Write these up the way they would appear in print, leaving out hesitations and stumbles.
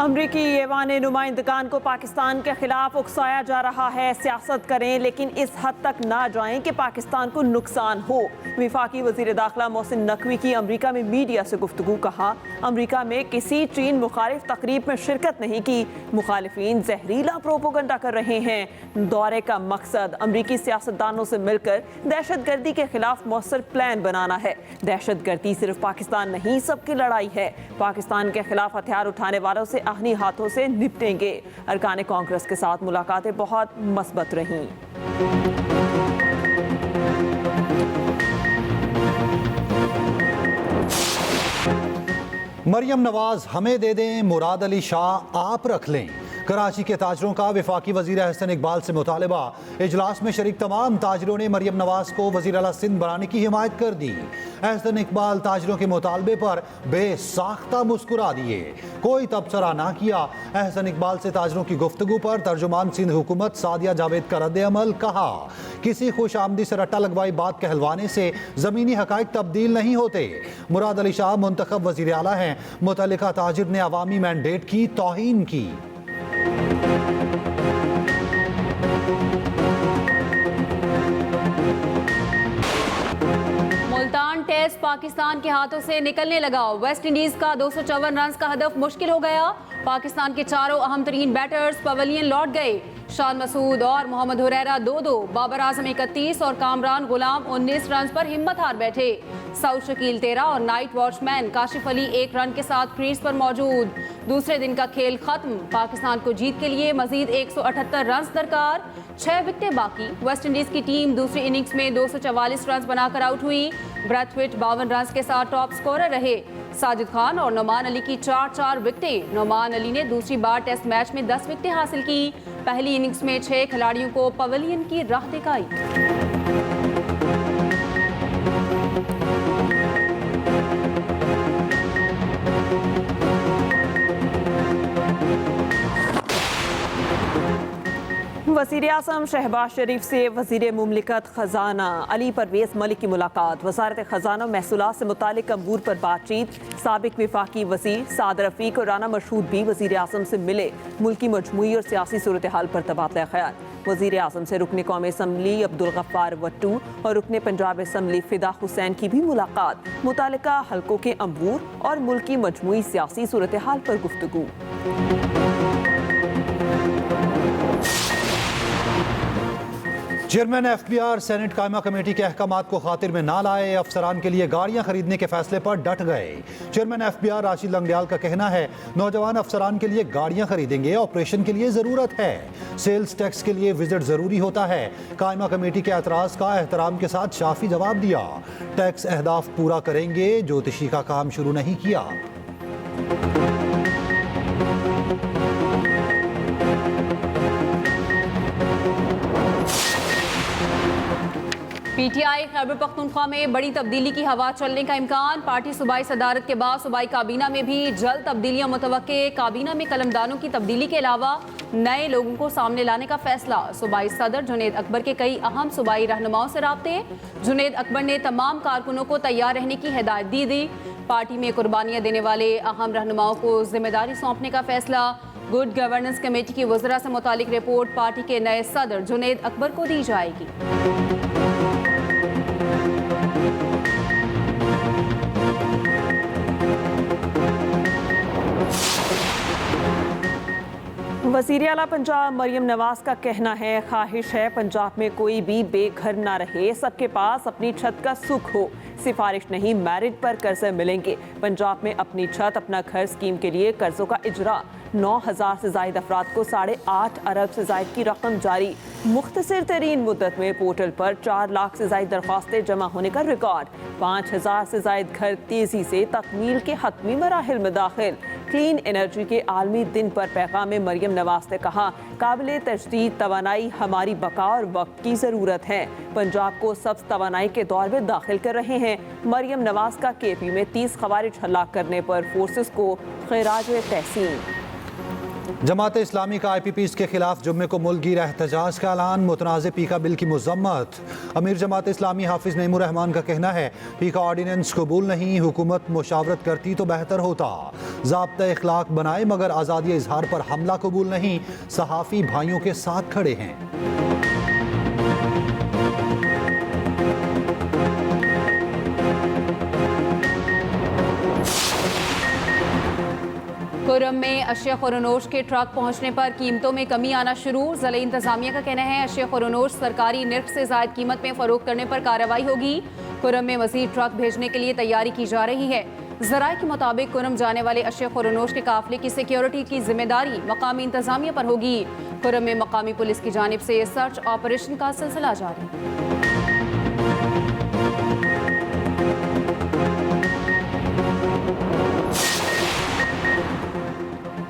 अमरीकी ऐवान नुमाइंदगान को पाकिस्तान के खिलाफ उकसाया जा रहा है। सियासत करें लेकिन इस हद तक ना जाएं कि पाकिस्तान को नुकसान हो। वफाकी वजीर दाखिला मोहसिन नकवी की अमरीका में मीडिया से गुफ्तगू। कहा, अमरीका में किसी चीन मुखालिफ तकरीब में शिरकत नहीं की। मुखालिफिन जहरीला प्रोपोगंडा कर रहे हैं। दौरे का मकसद अमरीकी सियासतदानों से मिलकर दहशत गर्दी के खिलाफ मौसर प्लान बनाना है। दहशत गर्दी सिर्फ पाकिस्तान नहीं, सबकी लड़ाई है। पाकिस्तान के खिलाफ हथियार उठाने वालों से आहनी हाथों से निपटेंगे। अरकान कांग्रेस के साथ मुलाकातें बहुत मस्बत रहीं। मरियम नवाज हमें दे दें, मुराद अली शाह आप रख लें। कराची के ताजरों का वफाकी वजीर अहसन इकबाल से मुतालबा। इजलास में शरीक तमाम ताजरों ने मरियम नवाज को वजीर आला सिंध बनाने की हिमायत कर दी। अहसन इकबाल ताजरों के मुतालबे पर बेसाख्ता मुस्कुरा दिए। कोई तबसरा ना किया। अहसन इकबाल से ताजरों की गुफ्तगू पर तर्जुमान सिंध हुकूमत सादिया जावेद का रद्द अमल। कहा, किसी खुश आमदी से रट्टा लगवाई बात कहलवाने से ज़मीनी हकाइक तब्दील नहीं होते। मुराद अली शाह मुंतखब वजीर आला हैं। मुतल्लिका ताजिर ने अवामी मैंडेट की तौहीन की। मुल्तान टेस्ट पाकिस्तान के हाथों से निकलने लगा। वेस्ट इंडीज का 254 रन का हदफ मुश्किल हो गया। पाकिस्तान के चारों अहम तरीन बैटर्स पवेलियन लौट गए। शान मसूद और मोहम्मद हुरैरा 2-2, बाबर आजम 31 और कामरान गुलाम 19 रन पर हिम्मत हार बैठे। साउथ शकील 13 और night watchman Kashif Ali 1 run के साथ क्रीज पर मौजूद। दूसरे दिन का खेल खत्म। पाकिस्तान को जीत के लिए मजीद 178 रन दरकार, 6 विकेटें बाकी। वेस्ट इंडीज की टीम दूसरी इनिंग्स में 244 रन बनाकर आउट हुई। ब्रैथवेट 52 रन के साथ टॉप स्कोरर रहे। साजिद खान और नोमान अली की 4-4 विकेटें। नोमान अली ने दूसरी बार टेस्ट मैच में 10 विकेटें हासिल की। पहली इनिंग्स में 6 खिलाड़ियों को पवेलियन की राह दिखाई। वज़ीर आज़म शहबाज शरीफ से वज़ीर मुमलिकत ख़जाना अली परवेज़ मलिक की मुलाकात। वज़ारत ख़जाना महसूलात से मुतालिक अमूर पर बातचीत। साबिक वफाकी वज़ीर साद रफ़ीक और राना मशहूद भी वज़ीर आज़म से मिले। मुल्की मजमूई और सियासी सूरत हाल पर तबादला ख्याल। वज़ीर आज़म से रुकने कौमी असम्बली अब्दुल गफ्फार वट्टू और रुकने पंजाब असम्बली फ़िदा हुसैन की भी मुलाकात। मुतालिका हल्कों के अमूर और मुल्की मजमूई सियासी सूरत हाल पर गुफ्तगू। चेयरमैन एफबीआर सेनेट कायमा कमेटी के अहकामात को खातिर में ना लाए। अफसरान के लिए गाड़ियां खरीदने के फैसले पर डट गए। चेयरमैन एफबीआर राशिद लंगडियाल का कहना है, नौजवान अफसरान के लिए गाड़ियां खरीदेंगे, ऑपरेशन के लिए जरूरत है। सेल्स टैक्स के लिए विजिट जरूरी होता है। कायमा कमेटी के एतराज का एहतराम के साथ शाफी जवाब दिया। टैक्स अहदाफ पूरा करेंगे, ज्योतिषी का काम शुरू नहीं किया। पीटीआई खैबर पख्तूनख्वा में बड़ी तब्दीली की हवा चलने का इम्कान। पार्टी सूबाई सदारत के बाद सूबाई काबीना में भी जल्द तब्दीलियां मुतवक्के। काबीना में कलमदानों की तब्दीली के अलावा नए लोगों को सामने लाने का फैसला। सूबाई सदर जुनेद अकबर के कई अहम सूबाई रहनुमाओं से राब्ते। जुनेद अकबर ने तमाम कारकुनों को तैयार रहने की हिदायत दी। पार्टी में कुर्बानियां देने वाले अहम रहनुमाओं को जिम्मेदारी सौंपने का फैसला। गुड गवर्नेंस कमेटी की वज़रा से मुतालिक रिपोर्ट पार्टी के नए सदर जुनेद अकबर को दी जाएगी। वज़ीर आला पंजाब मरियम नवाज का कहना है, ख्वाहिश है पंजाब में कोई भी बेघर ना रहे, सबके पास अपनी छत का सुख हो। सिफारिश नहीं, मेरिट पर कर्जे मिलेंगे। पंजाब में अपनी छत अपना घर स्कीम के लिए कर्जों का इजरा। 9,000 से जायद अफराद को 8.5 अरब से जायद की रकम जारी। मुख्तसर तरीन मुद्दत में पोर्टल पर 4 लाख से जायद दरख्वास्तें जमा होने का रिकॉर्ड। 5,000 से जायद घर तेजी से तकमील के हतमी मराहिल में दाखिल। क्लीन एनर्जी के आलमी दिन पर पैगाम में मरियम नवाज ने कहा, काबिल तजदीद तवानाई हमारी बका और वक्त की ज़रूरत है। पंजाब को सब्ज़ तवानाई के दौर में दाखिल कर रहे हैं। मरियम नवाज का केपी में 30 खवारिज हलाक करने पर फोर्सेस को खैराज तहसीन। जमात इस्लामी का IPPs के खिलाफ जुम्मे को मुल्कगीर एहतजाज का ऐलान, मुतनाज़ पीका बिल की मज़म्मत। अमीर जमात इस्लामी हाफिज नईमुर रहमान का कहना है पीका ऑर्डिनेंस कबूल नहीं, हुकूमत मुशावरत करती तो बेहतर होता। ज़ाब्ता इखलाक बनाए मगर आज़ादी इजहार पर हमला कबूल नहीं, सहाफ़ी भाइयों के साथ खड़े हैं। खुर्रम में अशिया खुरनोश के ट्रक पहुंचने पर कीमतों में कमी आना शुरू। ज़िला इंतजामिया का कहना है अशिया खुरनोश सरकारी निर्ख से ज़ायद कीमत में फरोख्त करने पर कार्रवाई होगी। खुर्रम में मज़ीद ट्रक भेजने के लिए तैयारी की जा रही है। ज़राए के मुताबिक खुर्रम जाने वाले अशिया खुरनोश के काफिले की सिक्योरिटी की जिम्मेदारी मकामी इंतजामिया पर होगी। खुर्रम में मकामी पुलिस की जानिब से सर्च ऑपरेशन का सिलसिला जारी।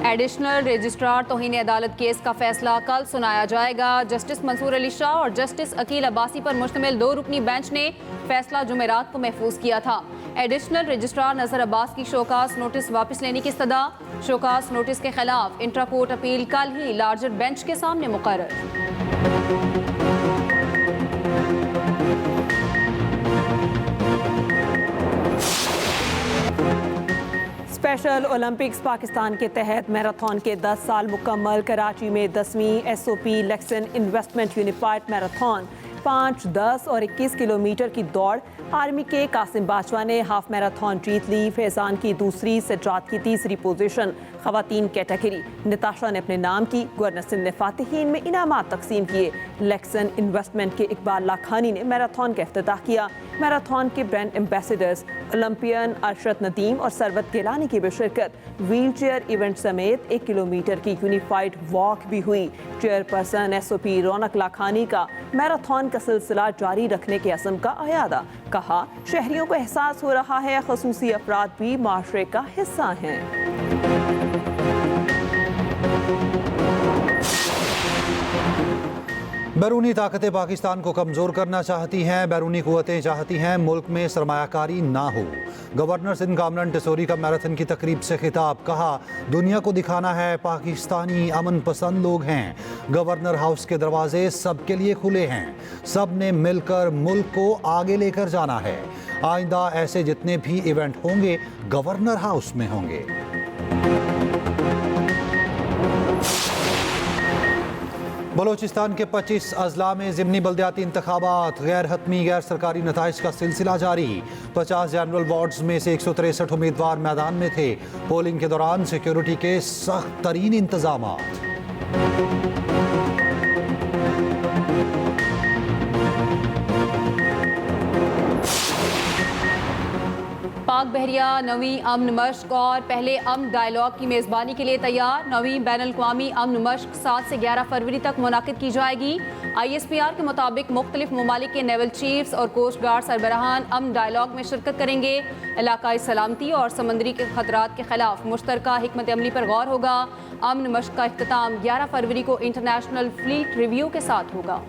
एडिशनल रजिस्ट्रार तौहीन अदालत केस का फैसला कल सुनाया जाएगा। जस्टिस मंसूर अली शाह और जस्टिस अकील अब्बासी पर मुश्तमिल 2 रुकनी बेंच ने फैसला जुमेरात को महफूज किया था। एडिशनल रजिस्ट्रार नजर अब्बास की शोकास नोटिस वापस लेने की इस्तदा। शोकास नोटिस के खिलाफ इंट्रा कोर्ट अपील कल ही लार्जर बेंच के सामने मुकर्रर। स्पेशल ओलंपिक्स पाकिस्तान के तहत मैराथन के 10 साल मुकम्मल। कराची में 10वीं SOP Luxon investment unified marathon 5, 10 और 21 किलोमीटर की दौड़। आर्मी के कासिम बाजवा ने हाफ मैराथन जीत ली। फैजान की दूसरी, सज्जाद की तीसरी पोजीशन। खवातीन कैटेगरी नताशा ने अपने नाम की। गवर्नर सिंध ने फातिहीन में इनामात तकसीम किए। लेक्सन इन्वेस्टमेंट के इकबाल लाखानी ने मैराथन का इफ्तिताह किया। मैराथन के brand ambassadors Olympian Arshad Nadeem और सरवत गिलानी की भी शिरकत। व्हील चेयर इवेंट समेत 1 किलोमीटर की यूनिफाइड वॉक भी हुई। चेयरपर्सन SOP रौनक लाखानी का मैराथन का सिलसिला जारी रखने के अज़्म का अयादा। कहा शहरियों को एहसास हो रहा है ख़ुसूसी अफराद भी माशरे का हिस्सा हैं। बैरूनी ताकतें पाकिस्तान को कमज़ोर करना चाहती हैं। बैरूनी कुव्वतें चाहती हैं मुल्क में सरमायाकारी ना हो। गवर्नर सिंध कामरान टिसोरी का मैराथन की तकरीब से खिताब। कहा दुनिया को दिखाना है पाकिस्तानी अमन पसंद लोग हैं। गवर्नर हाउस के दरवाजे सबके लिए खुले हैं। सब ने मिलकर मुल्क को आगे लेकर जाना है। आइंदा ऐसे जितने भी इवेंट होंगे गवर्नर हाउस में होंगे। बलोचिस्तान के 25 अजला में ज़िमनी बल्दियाती इंतखाबात। गैर हतमी गैर सरकारी नताइज का सिलसिला जारी। 50 जनरल वार्ड्स में से 163 उम्मीदवार मैदान में थे। पोलिंग के दौरान सिक्योरिटी के सख्त तरीन इंतजामात। पाक बहरिया नवीं अमन मश्क और पहले अमन डायलॉग की मेज़बानी के लिए तैयार। नवीं बैनुल-अक़वामी अमन मश्क 7 से 11 फरवरी तक मुनाकिद की जाएगी। ISPR के मुताबिक मुख्तलिफ ममालिक के नेवल चीफ्स और कोस्ट गार्ड सरबराहान अमन डायलॉग में शिरकत करेंगे। इलाकाई सलामती और समंदरी के खतरात के खिलाफ मुश्तरका हिकमत अमली पर गौर होगा। अमन मश्क का इख्तिताम 11 फरवरी को इंटरनेशनल फ्लीट रिव्यू के साथ होगा।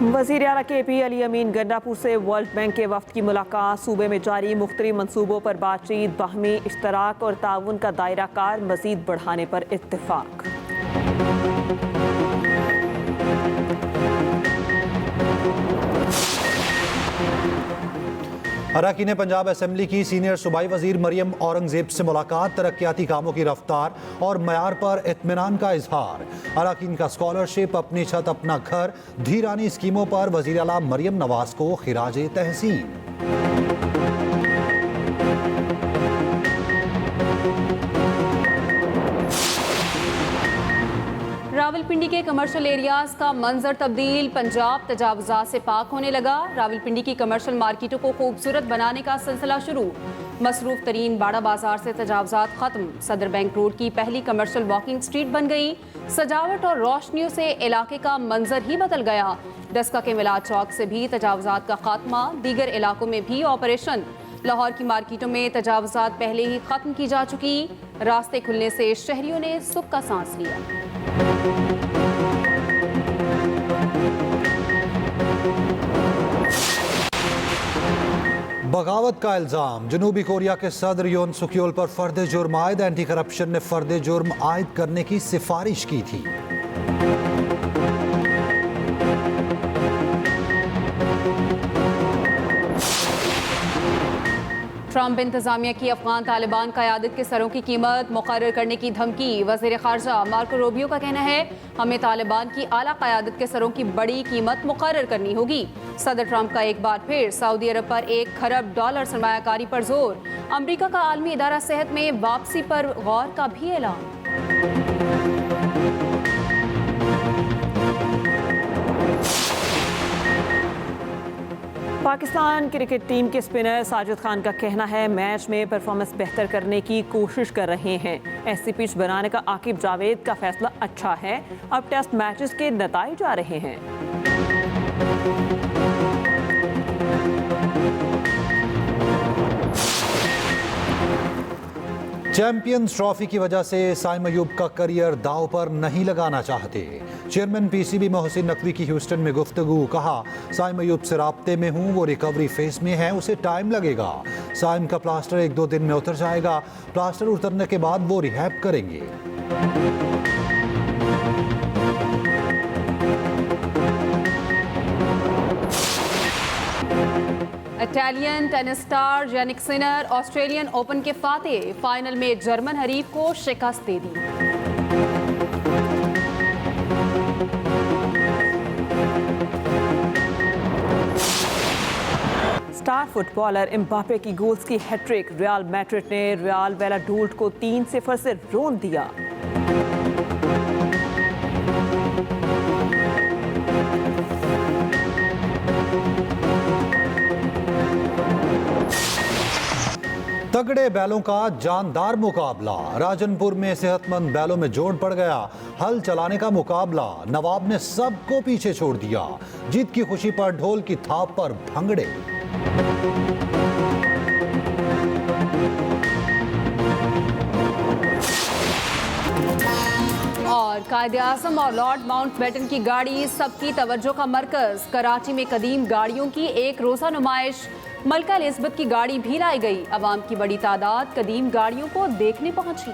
वज़ीर आला KP अली अमीन गंडापुर से वर्ल्ड बैंक के वफ्द की मुलाकात। सूबे में जारी मुख्तलिफ मनसूबों पर बातचीत। बाहमी इश्तराक और ताउन का दायरा कार मज़ीद बढ़ाने पर इत्तेफाक। अरकान पंजाब असम्बली की सीनियर सूबाई वजीर मरियम औरंगजेब से मुलाकात। तरक्याती कामों की रफ्तार और मयार पर इत्मीनान का इजहार। अरकान का स्कॉलरशिप, अपनी छत अपना घर, धीरानी स्कीमों पर वज़ीर आला मरियम नवाज को खिराजे तहसीन। रावलपिंडी के कमर्शियल एरियाज का मंजर तब्दील। पंजाब तजावुज़ात से पाक होने लगा। रावलपिंडी की कमर्शियल मार्केटों को खूबसूरत बनाने का सिलसिला शुरू। मसरूफ तरीन बाड़ा बाजार से तजावुज़ात खत्म। सदर बैंक रोड की पहली कमर्शियल वॉकिंग स्ट्रीट बन गई। सजावट और रोशनियों से इलाके का मंजर ही बदल गया। डस्का के मिलाद चौक से भी तजावुज़ात का खात्मा। दीगर इलाकों में भी ऑपरेशन। लाहौर की मार्केटों में तजावुज़ात पहले ही खत्म की जा चुकी। रास्ते खुलने से शहरियों ने सुख का सांस लिया। बगावत का इल्जाम। जनूबी कोरिया के सदर योन सुक्योल पर फर्द जुर्म आयद। एंटी करप्शन ने फर्द जुर्म आयद करने की सिफारिश की थी। ट्रंप इंतजामिया की अफगान तालिबान क़यादत के सरों की कीमत मुकर्रर करने की धमकी। वज़ीर ख़ारजा मार्को रूबियो का कहना है, हमें तालिबान की आला क़यादत के सरों की बड़ी कीमत मुकर्रर करनी होगी। सदर ट्रंप का एक बार फिर सऊदी अरब पर $1 खरब सरमायाकारी पर जोर। अमरीका का आलमी इदारा सेहत में वापसी पर गौर का भी ऐलान। पाकिस्तान क्रिकेट टीम के स्पिनर साजिद खान का कहना है, मैच में परफॉर्मेंस बेहतर करने की कोशिश कर रहे हैं। ऐसी पिच बनाने का आकिब जावेद का फैसला अच्छा है। अब टेस्ट मैचेस के नताइज आ रहे हैं। चैंपियंस ट्रॉफी की वजह से साइम अयूब का करियर दांव पर नहीं लगाना चाहते। चेयरमैन पीसीबी मोहसिन नकवी की ह्यूस्टन में गुफ्तगू। कहा, साइम अयूब से राब्ते में हूं, वो रिकवरी फेज में है, उसे टाइम लगेगा। साइम का प्लास्टर 1-2 दिन में उतर जाएगा। प्लास्टर उतरने के बाद वो रिहैब करेंगे। Italian tennis star Jannik Sinner Australian Open के फातेह। फाइनल में जर्मन हरीफ को शिकस्त दे दी। स्टार फुटबॉलर एम्बापे की गोल्स की हैट्रिक। रियल मैड्रिड ने रियल वैलाडोलिड को 3-0 से रोन दिया। तगड़े बैलों का जानदार मुकाबला। राजनपुर में सेहतमंद बैलों में जोड़ पड़ गया। हल चलाने का मुकाबला। नवाब ने सबको पीछे छोड़ दिया। जीत की खुशी पर ढोल की थाप पर भंगड़े। और कायदे-आज़म और लॉर्ड माउंटबेटन की गाड़ी सबकी तवज्जो का मरकज। कराची में कदीम गाड़ियों की एक रोज़ा नुमाइश। मलका एलिज़ाबेथ की गाड़ी भी लाई गई। अवाम की बड़ी तादाद कदीम गाड़ियों को देखने पहुंची।